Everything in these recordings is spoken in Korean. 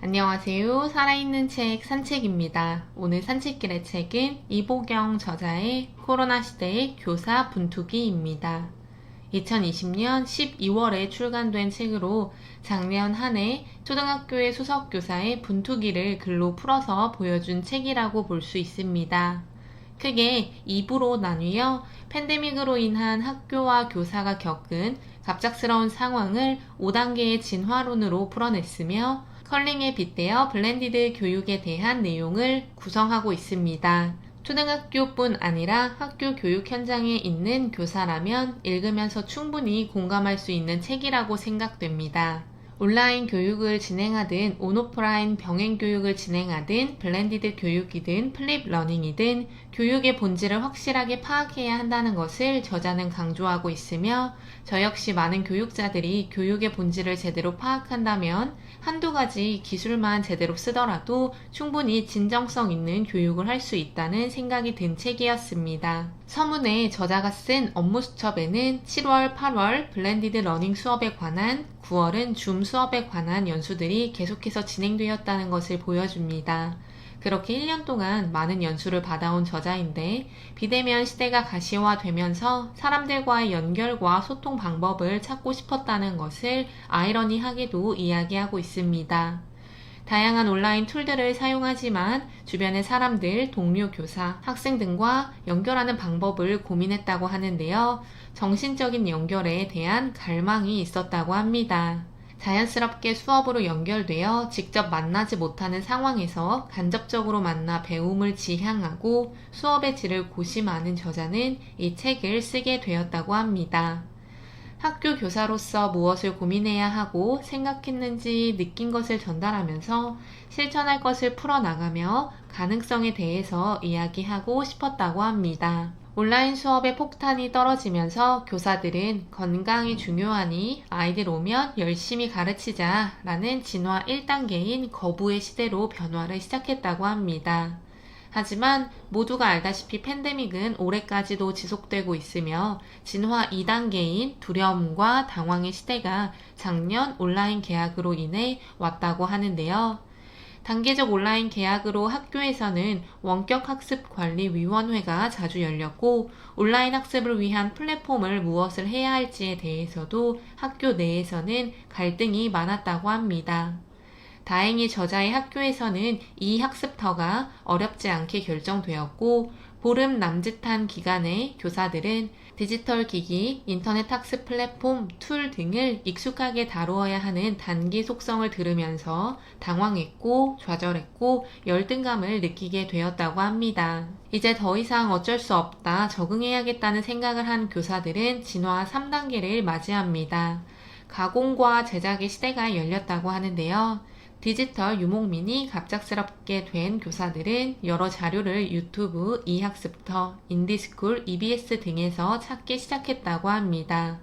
안녕하세요. 살아있는 책 산책입니다. 오늘 산책길의 책은 이보경 저자의 코로나 시대의 교사 분투기입니다. 2020년 12월에 출간된 책으로 작년 한 해 초등학교의 수석교사의 분투기를 글로 풀어서 보여준 책이라고 볼 수 있습니다. 크게 2부로 나뉘어 팬데믹으로 인한 학교와 교사가 겪은 갑작스러운 상황을 5단계의 진화론으로 풀어냈으며 컬링에 빗대어 블렌디드 교육에 대한 내용을 구성하고 있습니다. 초등학교뿐 아니라 학교 교육 현장에 있는 교사라면 읽으면서 충분히 공감할 수 있는 책이라고 생각됩니다. 온라인 교육을 진행하든 온오프라인 병행 교육을 진행하든 블렌디드 교육이든 플립 러닝이든 교육의 본질을 확실하게 파악해야 한다는 것을 저자는 강조하고 있으며 저 역시 많은 교육자들이 교육의 본질을 제대로 파악한다면 한두 가지 기술만 제대로 쓰더라도 충분히 진정성 있는 교육을 할 수 있다는 생각이 든 책이었습니다. 서문에 저자가 쓴 업무 수첩에는 7월, 8월 블렌디드 러닝 수업에 관한, 9월은 줌 수업에 관한 연수들이 계속해서 진행되었다는 것을 보여줍니다. 그렇게 1년 동안 많은 연수를 받아온 저자인데 비대면 시대가 가시화되면서 사람들과의 연결과 소통 방법을 찾고 싶었다는 것을 아이러니하게도 이야기하고 있습니다. 다양한 온라인 툴들을 사용하지만 주변의 사람들, 동료 교사, 학생 등과 연결하는 방법을 고민했다고 하는데요. 정신적인 연결에 대한 갈망이 있었다고 합니다. 자연스럽게 수업으로 연결되어 직접 만나지 못하는 상황에서 간접적으로 만나 배움을 지향하고 수업의 질을 고심하는 저자는 이 책을 쓰게 되었다고 합니다. 학교 교사로서 무엇을 고민해야 하고 생각했는지 느낀 것을 전달하면서 실천할 것을 풀어나가며 가능성에 대해서 이야기하고 싶었다고 합니다. 온라인 수업의 폭탄이 떨어지면서 교사들은 건강이 중요하니 아이들 오면 열심히 가르치자 라는 진화 1단계인 거부의 시대로 변화를 시작했다고 합니다. 하지만 모두가 알다시피 팬데믹은 올해까지도 지속되고 있으며 진화 2단계인 두려움과 당황의 시대가 작년 온라인 개학으로 인해 왔다고 하는데요. 단계적 온라인 개학으로 학교에서는 원격학습관리위원회가 자주 열렸고 온라인 학습을 위한 플랫폼을 무엇을 해야 할지에 대해서도 학교 내에서는 갈등이 많았다고 합니다. 다행히 저자의 학교에서는 이 학습터가 어렵지 않게 결정되었고 보름 남짓한 기간에 교사들은 디지털 기기, 인터넷 학습 플랫폼, 툴 등을 익숙하게 다루어야 하는 단기 속성을 들으면서 당황했고 좌절했고 열등감을 느끼게 되었다고 합니다. 이제 더 이상 어쩔 수 없다, 적응해야겠다는 생각을 한 교사들은 진화 3단계를 맞이합니다. 가공과 제작의 시대가 열렸다고 하는데요. 디지털 유목민이 갑작스럽게 된 교사들은 여러 자료를 유튜브, 이학습터, 인디스쿨, EBS 등에서 찾기 시작했다고 합니다.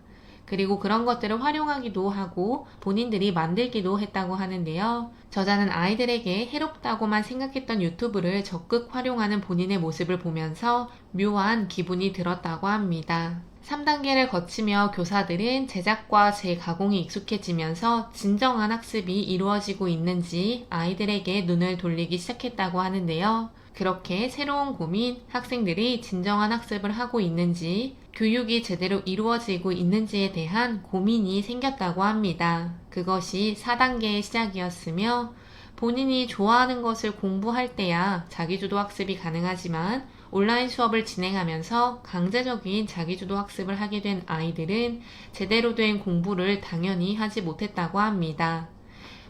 그리고 그런 것들을 활용하기도 하고 본인들이 만들기도 했다고 하는데요. 저자는 아이들에게 해롭다고만 생각했던 유튜브를 적극 활용하는 본인의 모습을 보면서 묘한 기분이 들었다고 합니다. 3단계를 거치며 교사들은 제작과 재가공이 익숙해지면서 진정한 학습이 이루어지고 있는지 아이들에게 눈을 돌리기 시작했다고 하는데요. 그렇게 새로운 고민, 학생들이 진정한 학습을 하고 있는지, 교육이 제대로 이루어지고 있는지에 대한 고민이 생겼다고 합니다. 그것이 4단계의 시작이었으며 본인이 좋아하는 것을 공부할 때야 자기주도 학습이 가능하지만 온라인 수업을 진행하면서 강제적인 자기주도 학습을 하게 된 아이들은 제대로 된 공부를 당연히 하지 못했다고 합니다.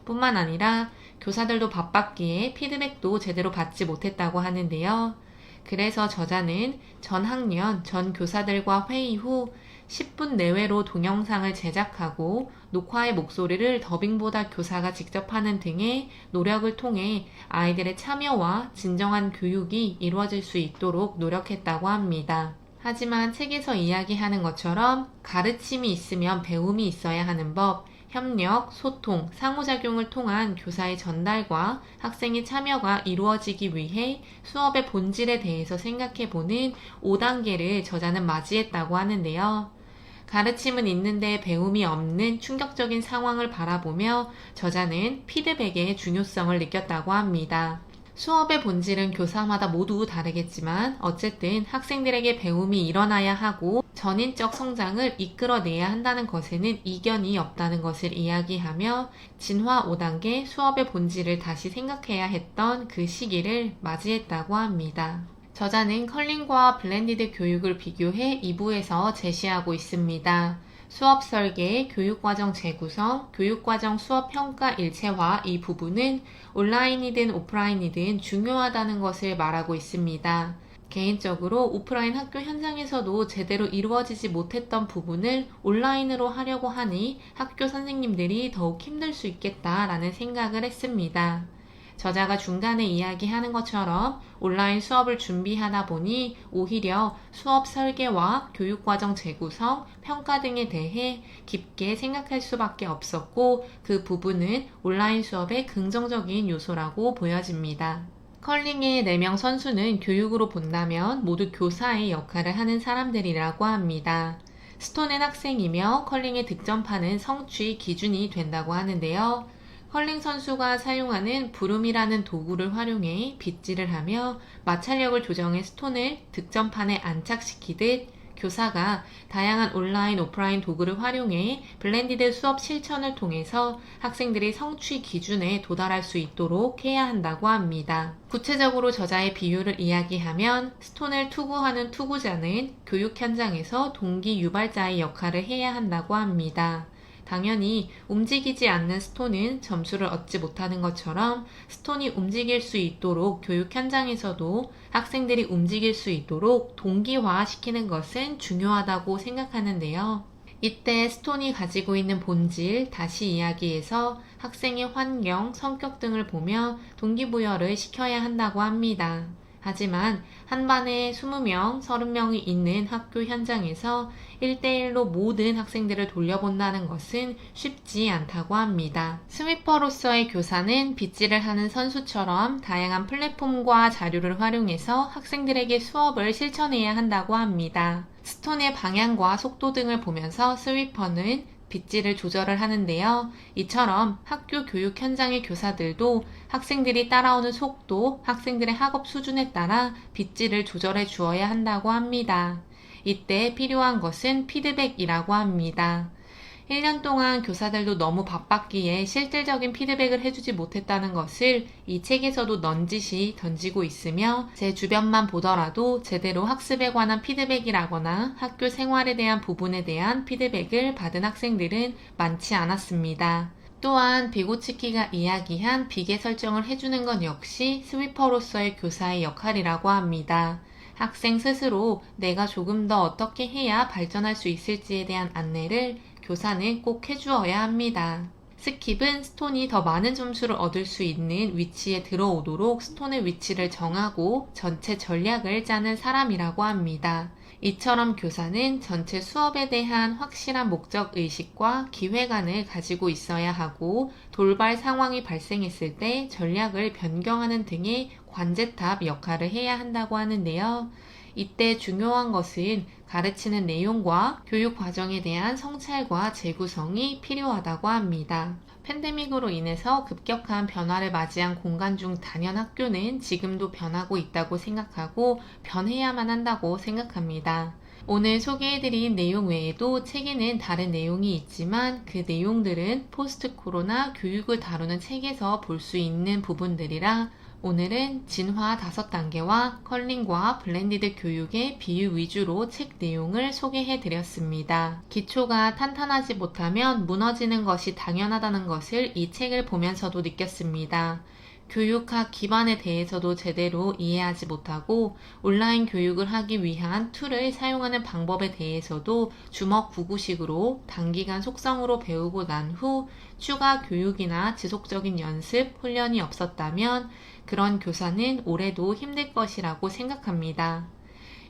뿐만 아니라 교사들도 바빴기에 피드백도 제대로 받지 못했다고 하는데요. 그래서 저자는 전 학년, 전 교사들과 회의 후 10분 내외로 동영상을 제작하고 녹화의 목소리를 더빙보다 교사가 직접 하는 등의 노력을 통해 아이들의 참여와 진정한 교육이 이루어질 수 있도록 노력했다고 합니다. 하지만 책에서 이야기하는 것처럼 가르침이 있으면 배움이 있어야 하는 법, 협력, 소통, 상호작용을 통한 교사의 전달과 학생의 참여가 이루어지기 위해 수업의 본질에 대해서 생각해보는 5단계를 저자는 맞이했다고 하는데요. 가르침은 있는데 배움이 없는 충격적인 상황을 바라보며 저자는 피드백의 중요성을 느꼈다고 합니다. 수업의 본질은 교사마다 모두 다르겠지만 어쨌든 학생들에게 배움이 일어나야 하고 전인적 성장을 이끌어내야 한다는 것에는 이견이 없다는 것을 이야기하며 진화 5단계 수업의 본질을 다시 생각해야 했던 그 시기를 맞이했다고 합니다. 저자는 컬링과 블렌디드 교육을 비교해 2부에서 제시하고 있습니다. 수업 설계, 교육과정 재구성, 교육과정 수업 평가 일체화 이 부분은 온라인이든 오프라인이든 중요하다는 것을 말하고 있습니다. 개인적으로 오프라인 학교 현장에서도 제대로 이루어지지 못했던 부분을 온라인으로 하려고 하니 학교 선생님들이 더욱 힘들 수 있겠다라는 생각을 했습니다. 저자가 중간에 이야기하는 것처럼 온라인 수업을 준비하다 보니 오히려 수업 설계와 교육과정 재구성, 평가 등에 대해 깊게 생각할 수밖에 없었고 그 부분은 온라인 수업의 긍정적인 요소라고 보여집니다. 컬링의 4명 선수는 교육으로 본다면 모두 교사의 역할을 하는 사람들이라고 합니다. 스톤은 학생이며 컬링의 득점판은 성취 기준이 된다고 하는데요. 컬링 선수가 사용하는 브룸이라는 도구를 활용해 빗질을 하며 마찰력을 조정해 스톤을 득점판에 안착시키듯 교사가 다양한 온라인, 오프라인 도구를 활용해 블렌디드 수업 실천을 통해서 학생들이 성취 기준에 도달할 수 있도록 해야 한다고 합니다. 구체적으로 저자의 비유를 이야기하면 스톤을 투구하는 투구자는 교육 현장에서 동기 유발자의 역할을 해야 한다고 합니다. 당연히 움직이지 않는 스톤은 점수를 얻지 못하는 것처럼 스톤이 움직일 수 있도록 교육 현장에서도 학생들이 움직일 수 있도록 동기화시키는 것은 중요하다고 생각하는데요. 이때 스톤이 가지고 있는 본질, 다시 이야기해서 학생의 환경, 성격 등을 보며 동기부여를 시켜야 한다고 합니다. 하지만 한 반에 20명, 30명이 있는 학교 현장에서 1대1로 모든 학생들을 돌려본다는 것은 쉽지 않다고 합니다. 스위퍼로서의 교사는 빗질을 하는 선수처럼 다양한 플랫폼과 자료를 활용해서 학생들에게 수업을 실천해야 한다고 합니다. 스톤의 방향과 속도 등을 보면서 스위퍼는 빗질을 조절을 하는데요. 이처럼 학교 교육 현장의 교사들도 학생들이 따라오는 속도, 학생들의 학업 수준에 따라 빗질을 조절해 주어야 한다고 합니다. 이때 필요한 것은 피드백이라고 합니다. 1년 동안 교사들도 너무 바빴기에 실질적인 피드백을 해주지 못했다는 것을 이 책에서도 넌지시 던지고 있으며 제 주변만 보더라도 제대로 학습에 관한 피드백이라거나 학교 생활에 대한 부분에 대한 피드백을 받은 학생들은 많지 않았습니다. 또한 비고치키가 이야기한 비계 설정을 해주는 것 역시 스위퍼로서의 교사의 역할이라고 합니다. 학생 스스로 내가 조금 더 어떻게 해야 발전할 수 있을지에 대한 안내를 교사는 꼭 해주어야 합니다. 스킵은 스톤이 더 많은 점수를 얻을 수 있는 위치에 들어오도록 스톤의 위치를 정하고 전체 전략을 짜는 사람이라고 합니다. 이처럼 교사는 전체 수업에 대한 확실한 목적 의식과 기획안을 가지고 있어야 하고 돌발 상황이 발생했을 때 전략을 변경하는 등의 관제탑 역할을 해야 한다고 하는데요. 이때 중요한 것은 가르치는 내용과 교육 과정에 대한 성찰과 재구성이 필요하다고 합니다. 팬데믹으로 인해서 급격한 변화를 맞이한 공간 중 단연 학교는 지금도 변하고 있다고 생각하고 변해야만 한다고 생각합니다. 오늘 소개해드린 내용 외에도 책에는 다른 내용이 있지만 그 내용들은 포스트 코로나 교육을 다루는 책에서 볼 수 있는 부분들이라 오늘은 진화 5단계와 컬링과 블렌디드 교육의 비유 위주로 책 내용을 소개해드렸습니다. 기초가 탄탄하지 못하면 무너지는 것이 당연하다는 것을 이 책을 보면서도 느꼈습니다. 교육학 기반에 대해서도 제대로 이해하지 못하고 온라인 교육을 하기 위한 툴을 사용하는 방법에 대해서도 주먹구구식으로 단기간 속성으로 배우고 난 후 추가 교육이나 지속적인 연습, 훈련이 없었다면 그런 교사는 올해도 힘들 것이라고 생각합니다.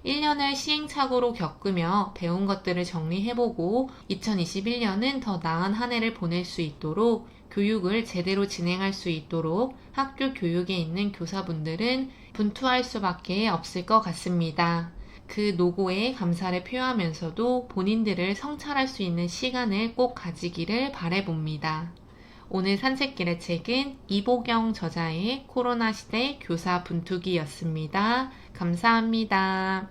1년을 시행착오로 겪으며 배운 것들을 정리해보고 2021년은 더 나은 한 해를 보낼 수 있도록 교육을 제대로 진행할 수 있도록 학교 교육에 있는 교사분들은 분투할 수밖에 없을 것 같습니다. 그 노고에 감사를 표하면서도 본인들을 성찰할 수 있는 시간을 꼭 가지기를 바라봅니다. 오늘 산책길의 책은 이보경 저자의 코로나 시대 교사 분투기였습니다. 감사합니다.